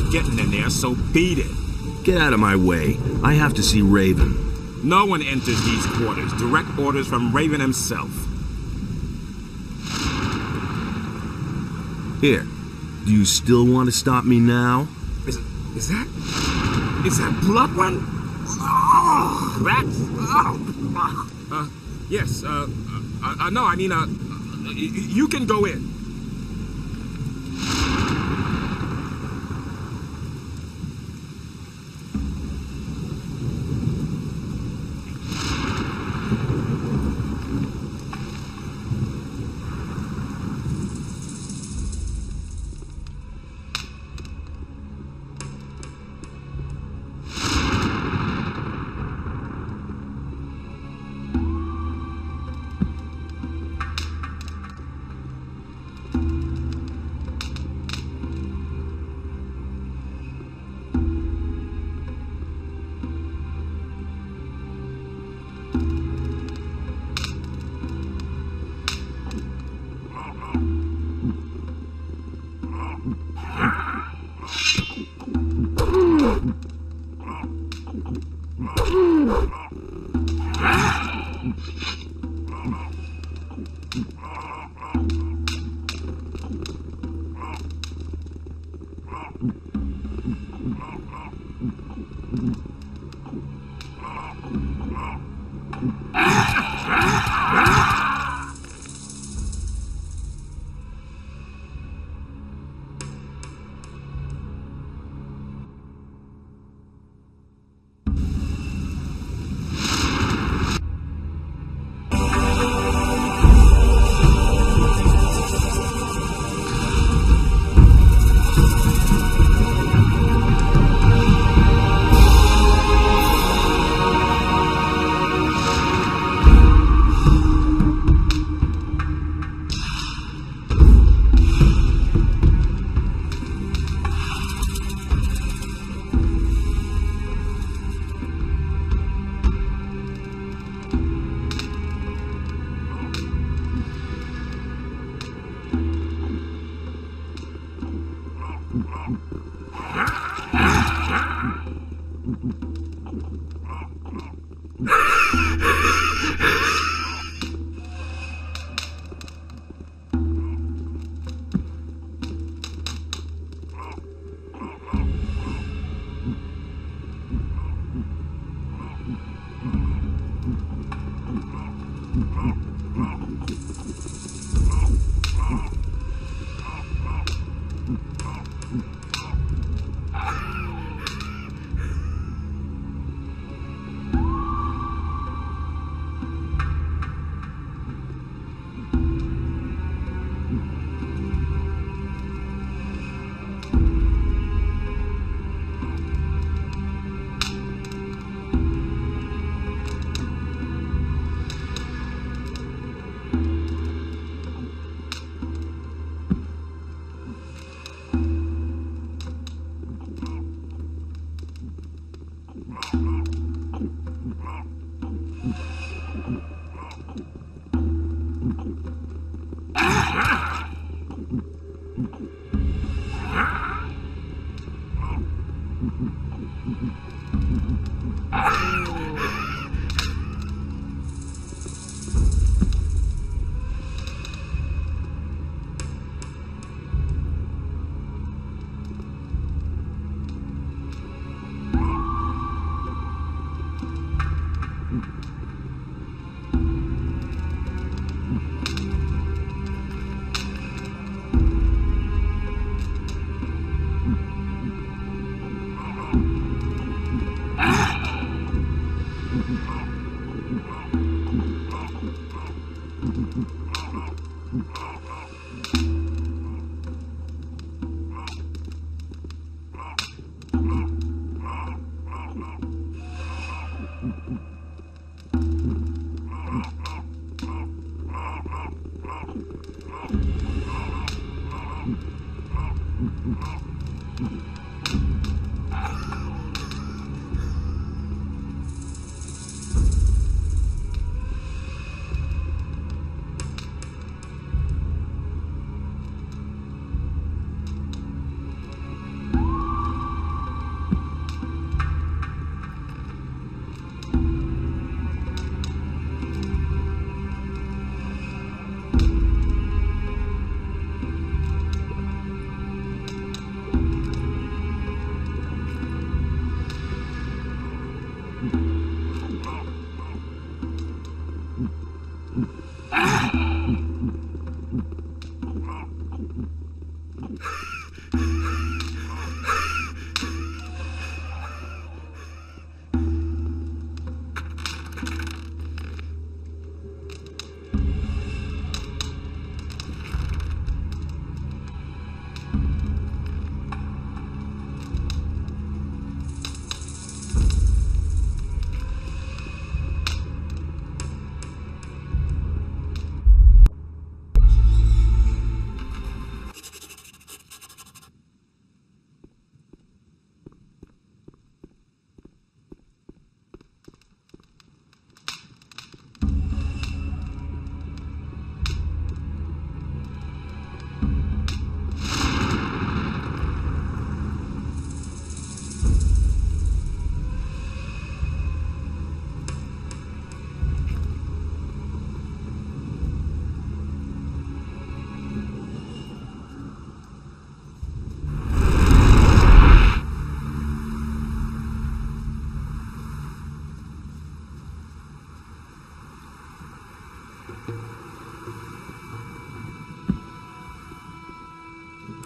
not getting in there, so beat it. Get out of my way. I have to see Raven. No one enters these quarters. Direct orders from Raven himself. Here. Do you still want to stop me now? Is that blood one? Oh, that's... Oh. Yes, no, I mean, you can go in.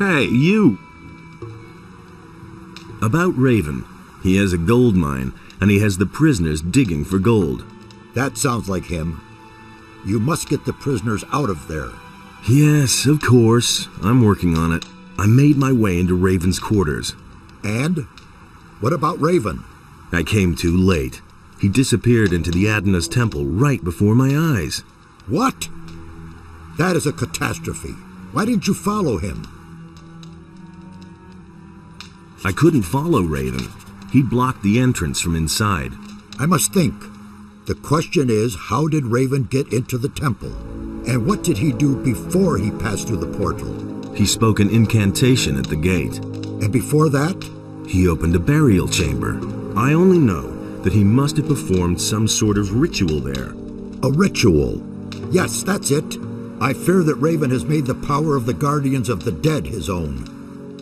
Hey, you! About Raven. He has a gold mine, and he has the prisoners digging for gold. That sounds like him. You must get the prisoners out of there. Yes, of course. I'm working on it. I made my way into Raven's quarters. And? What about Raven? I came too late. He disappeared into the Adanos temple right before my eyes. What? That is a catastrophe. Why didn't you follow him? I couldn't follow Raven. He blocked the entrance from inside. I must think. The question is, how did Raven get into the temple? And what did he do before he passed through the portal? He spoke an incantation at the gate. And before that? He opened a burial chamber. I only know that he must have performed some sort of ritual there. A ritual? Yes, that's it. I fear that Raven has made the power of the guardians of the dead his own.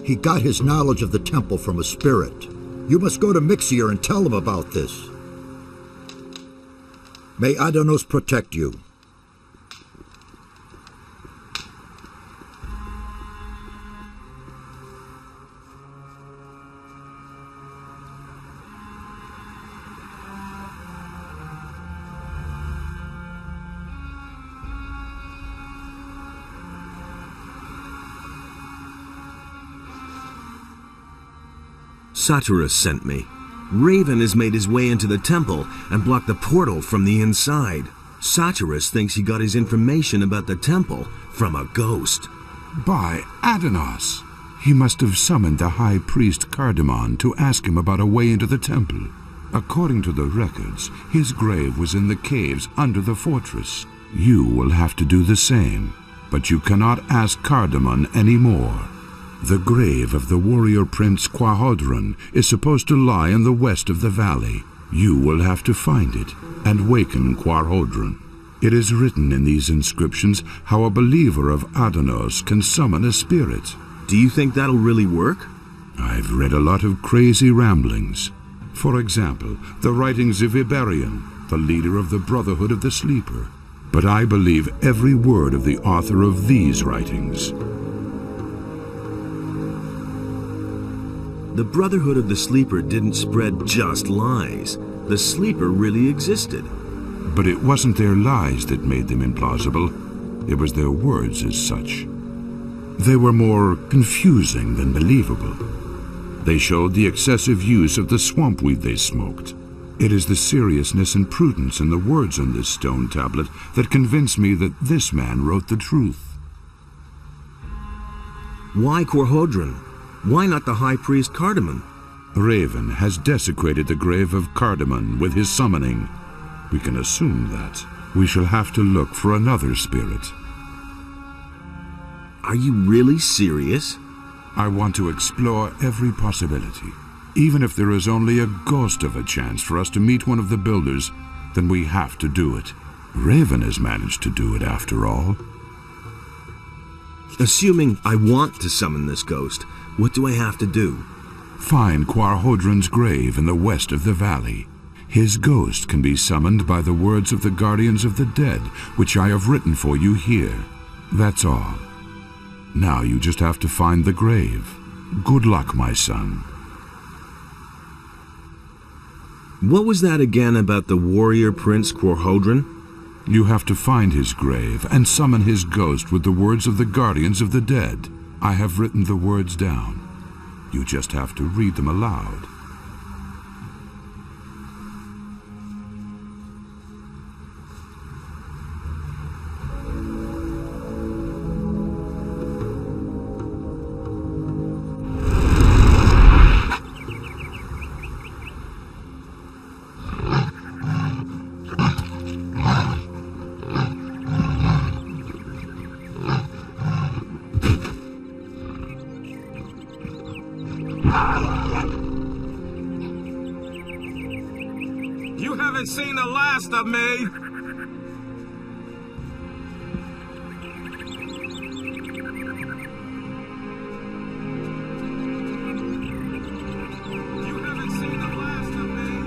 He got his knowledge of the temple from a spirit. You must go to Mixier and tell him about this. May Adanos protect you. Satyrus sent me. Raven has made his way into the temple and blocked the portal from the inside. Satyrus thinks he got his information about the temple from a ghost. By Adanos! He must have summoned the high priest Cardamon to ask him about a way into the temple. According to the records, his grave was in the caves under the fortress. You will have to do the same, but you cannot ask Cardamon anymore. The grave of the warrior prince Quahodron is supposed to lie in the west of the valley. You will have to find it and waken Quahodron. It is written in these inscriptions how a believer of Adanos can summon a spirit. Do you think that'll really work? I've read a lot of crazy ramblings. For example, the writings of Iberion, the leader of the Brotherhood of the Sleeper. But I believe every word of the author of these writings. The Brotherhood of the Sleeper didn't spread just lies. The Sleeper really existed. But it wasn't their lies that made them implausible. It was their words as such. They were more confusing than believable. They showed the excessive use of the swamp weed they smoked. It is the seriousness and prudence in the words on this stone tablet that convince me that this man wrote the truth. Why Quahodron? Why not the High Priest Cardamon? Raven has desecrated the grave of Cardamon with his summoning. We can assume that. We shall have to look for another spirit. Are you really serious? I want to explore every possibility. Even if there is only a ghost of a chance for us to meet one of the builders, then we have to do it. Raven has managed to do it after all. Assuming I want to summon this ghost, what do I have to do? Find Quahodron's grave in the west of the valley. His ghost can be summoned by the words of the guardians of the dead, which I have written for you here. That's all. Now you just have to find the grave. Good luck, my son. What was that again about the warrior prince Quahodron? You have to find his grave and summon his ghost with the words of the guardians of the dead. I have written the words down. You just have to read them aloud. You haven't seen the last of me! You haven't seen the last of me!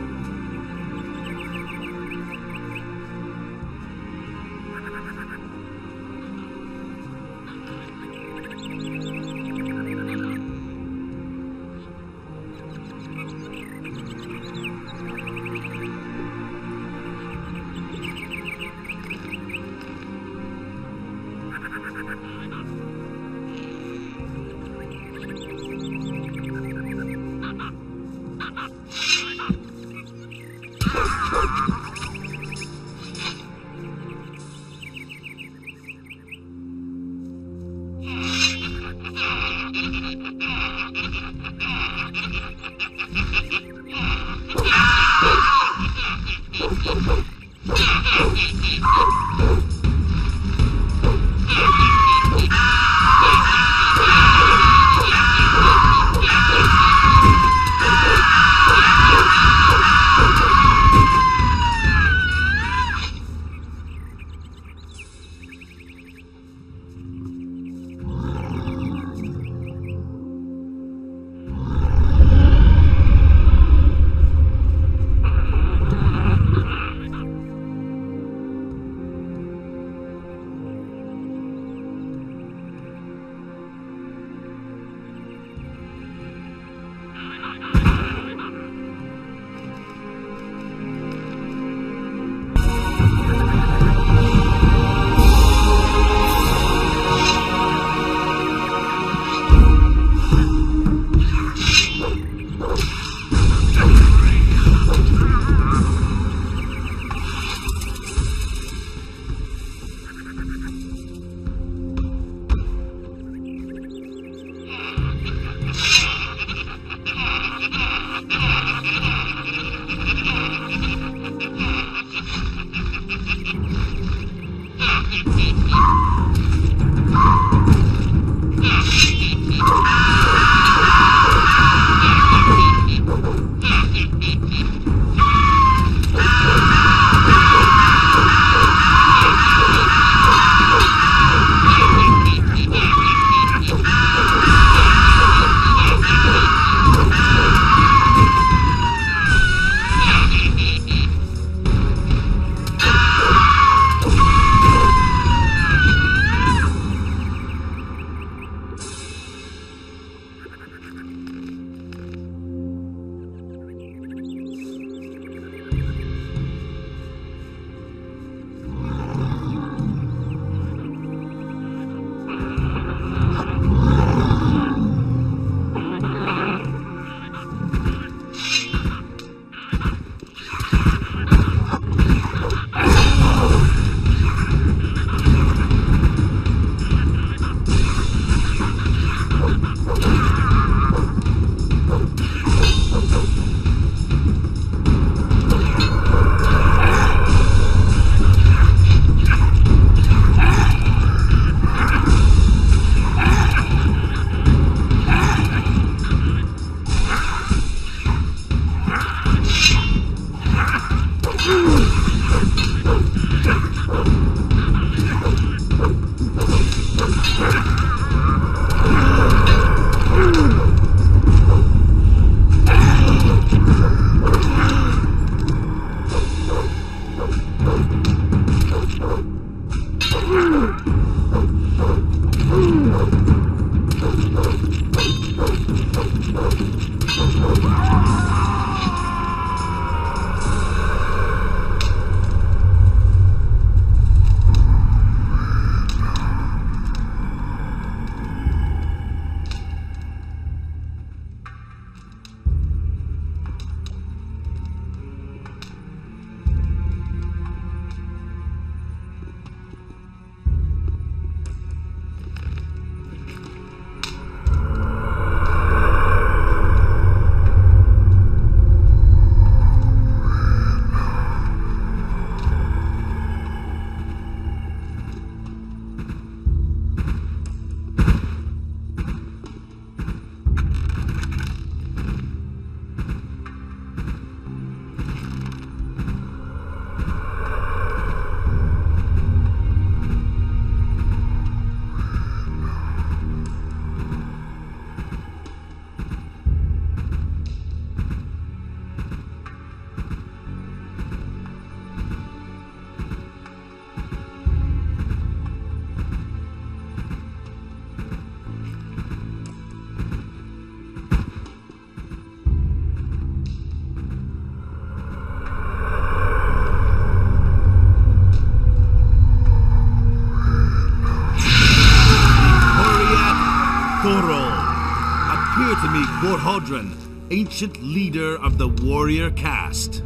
Appear to me Gorhodran, ancient leader of the warrior caste.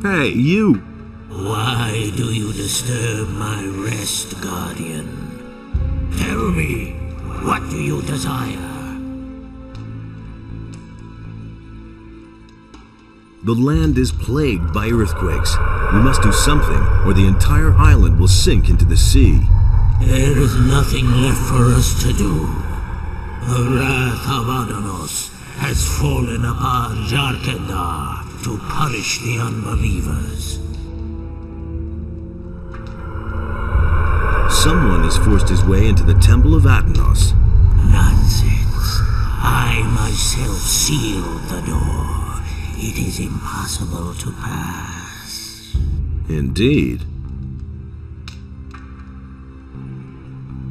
Hey, you! Why do you disturb my rest, Guardian? Tell me, what do you desire? The land is plagued by earthquakes. We must do something, or the entire island will sink into the sea. There is nothing left for us to do. The wrath of Adanos has fallen upon Jarkendar to punish the unbelievers. Someone has forced his way into the temple of Adanos. Nonsense. I myself sealed the door. It is impossible to pass. Indeed.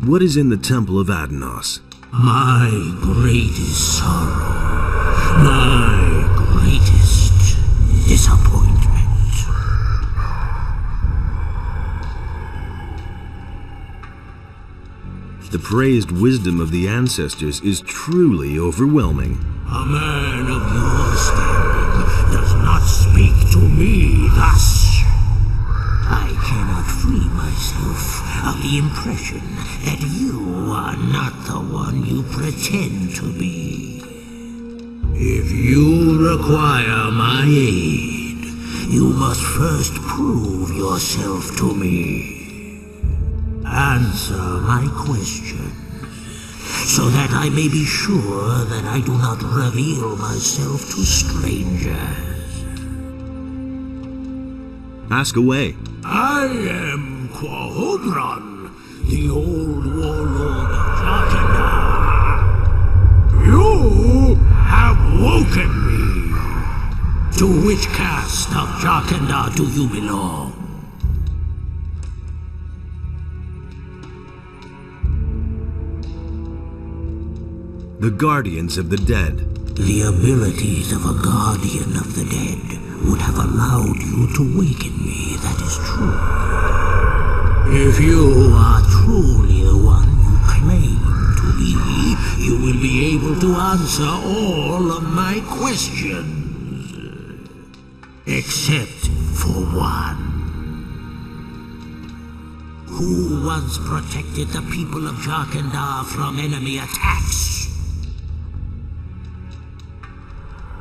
What is in the temple of Adanos? My greatest sorrow. My greatest disappointment. The praised wisdom of the ancestors is truly overwhelming. A man of your standing does not speak to me thus. I cannot free myself of the impression that you are not the one you pretend to be. If you require my aid, you must first prove yourself to me. Answer my question, so that I may be sure that I do not reveal myself to strangers. Ask away. I am Quahodron, the old warlord of Jarkendar. You have woken me. To which caste of Jarkendar do you belong? The guardians of the dead. The abilities of a guardian of the dead would have allowed you to waken me, that is true. If you are truly the one you claim to be, you will be able to answer all of my questions. Except for one. Who once protected the people of Jarkendar from enemy attacks?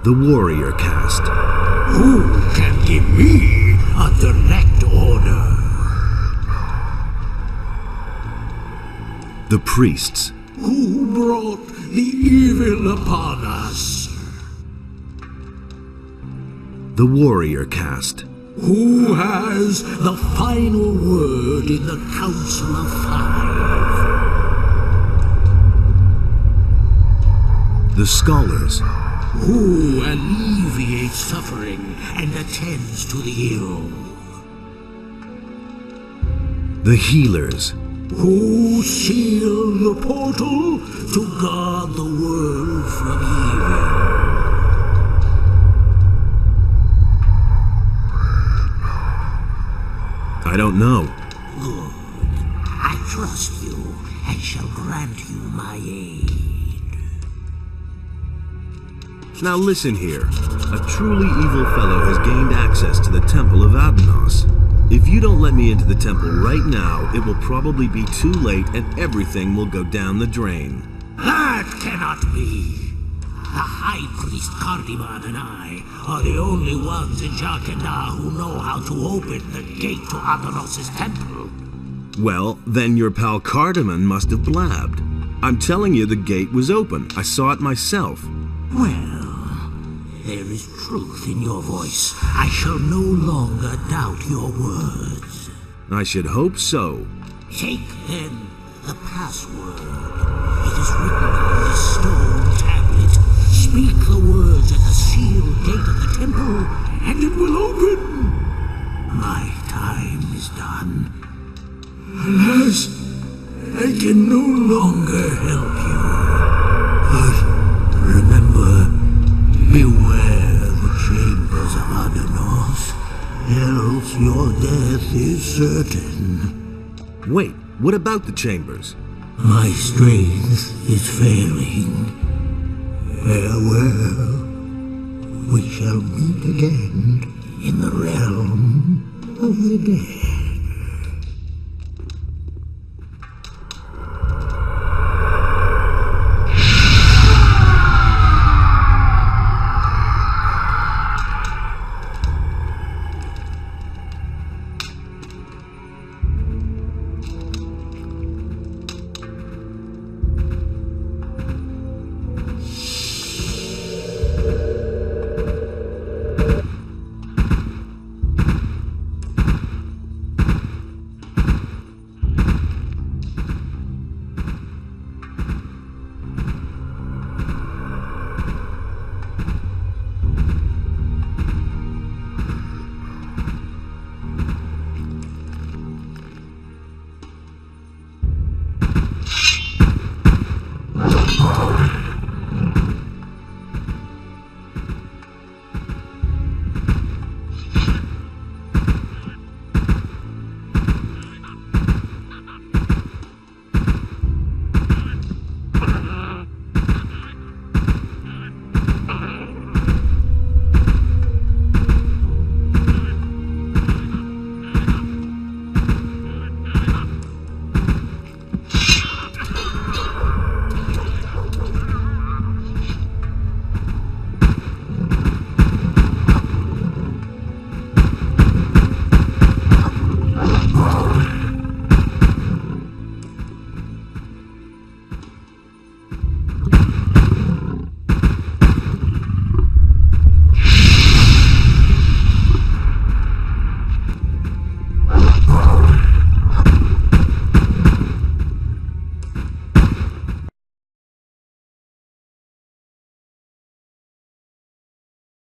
The warrior caste. Who can give me a direct order? The priests. Who brought the evil upon us? The warrior caste. Who has the final word in the Council of Five? The scholars. Who alleviates suffering and attends to the ill? The healers. Who seal the portal to guard the world from evil? I don't know. Good. I trust you and shall grant you my aid. Now listen here. A truly evil fellow has gained access to the temple of Adanos. If you don't let me into the temple right now, it will probably be too late and everything will go down the drain. That cannot be. The High Priest Cardiman and I are the only ones in Jarkendar who know how to open the gate to Adanos' temple. Well, then your pal Cardiman must have blabbed. I'm telling you the gate was open. I saw it myself. Well, there is truth in your voice. I shall no longer doubt your words. I should hope so. Take, then, the password. It is written on this stone tablet. Speak the words at the sealed gate of the temple, and it will open. My time is done. Alas, I can no longer help you. But remember, beware the chambers of Adanos, else your death is certain. Wait, what about the chambers? My strength is failing. Farewell. We shall meet again in the realm of the dead.